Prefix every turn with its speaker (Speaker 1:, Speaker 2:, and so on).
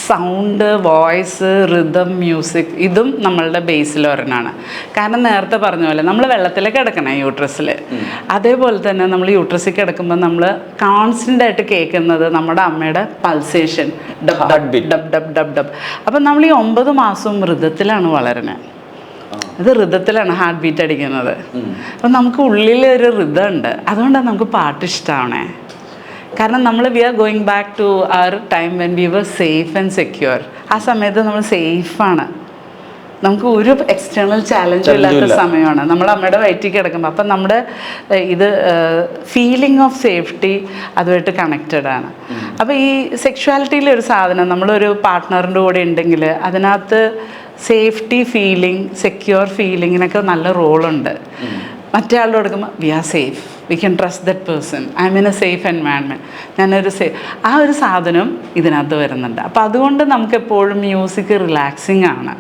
Speaker 1: Sound, voice, rhythm, music ഇതും നമ്മളുടെ ബേസിൽ ഒരെണ്ണമാണ്. കാരണം നേരത്തെ പറഞ്ഞ പോലെ നമ്മൾ വെള്ളത്തിലേക്ക് കിടക്കണം യൂട്രസിൽ, അതേപോലെ തന്നെ നമ്മൾ യൂട്രസിൽ കിടക്കുമ്പോൾ നമ്മൾ കോൺസ്റ്റൻ്റ് ആയിട്ട് കേൾക്കുന്നത് നമ്മുടെ അമ്മയുടെ pulsation, dub dub dub dub dub dub. അപ്പം നമ്മൾ ഈ 9 മാസവും ഋതത്തിലാണ് വളരുന്നത്. അത് ഋതത്തിലാണ് ഹാർട്ട് ബീറ്റ് അടിക്കുന്നത്. അപ്പം നമുക്ക് ഉള്ളിലൊരു ഋതം ഉണ്ട്. അതുകൊണ്ടാണ് നമുക്ക് പാട്ട് ഇഷ്ടമാവണേ. കാരണം നമ്മൾ we are going back to our time when we were safe and secure. ആ സമയത്ത് നമ്മൾ സേഫാണ്, നമുക്ക് ഒരു എക്സ്റ്റേണൽ ചാലഞ്ചും ഇല്ലാത്ത സമയമാണ് നമ്മൾ അമ്മയുടെ വയറ്റിൽ കിടക്കുമ്പോൾ. അപ്പം നമ്മുടെ ഇത് ഫീലിംഗ് ഓഫ് സേഫ്റ്റി അതുമായിട്ട് കണക്റ്റഡ് ആണ്. അപ്പോൾ ഈ സെക്ഷുവാലിറ്റിയിലെ ഒരു സാധനം, നമ്മളൊരു പാർട്ട്ണറിൻ്റെ കൂടെ ഉണ്ടെങ്കിൽ അതിനകത്ത് സേഫ്റ്റി ഫീലിംഗ്, സെക്യൂർ ഫീലിങ്ങിനൊക്കെ നല്ല റോളുണ്ട്. മറ്റേ ആളോട് കൊടുക്കുമ്പോൾ we are safe, we can trust that person, I mean a safe environment, ഞാനൊരു ആ ഒരു സാധനം ഇതിനകത്ത് വരുന്നുണ്ട്. അപ്പോൾ അതുകൊണ്ട് നമുക്ക് എപ്പോഴും മ്യൂസിക് റിലാക്സിങ് ആണ്.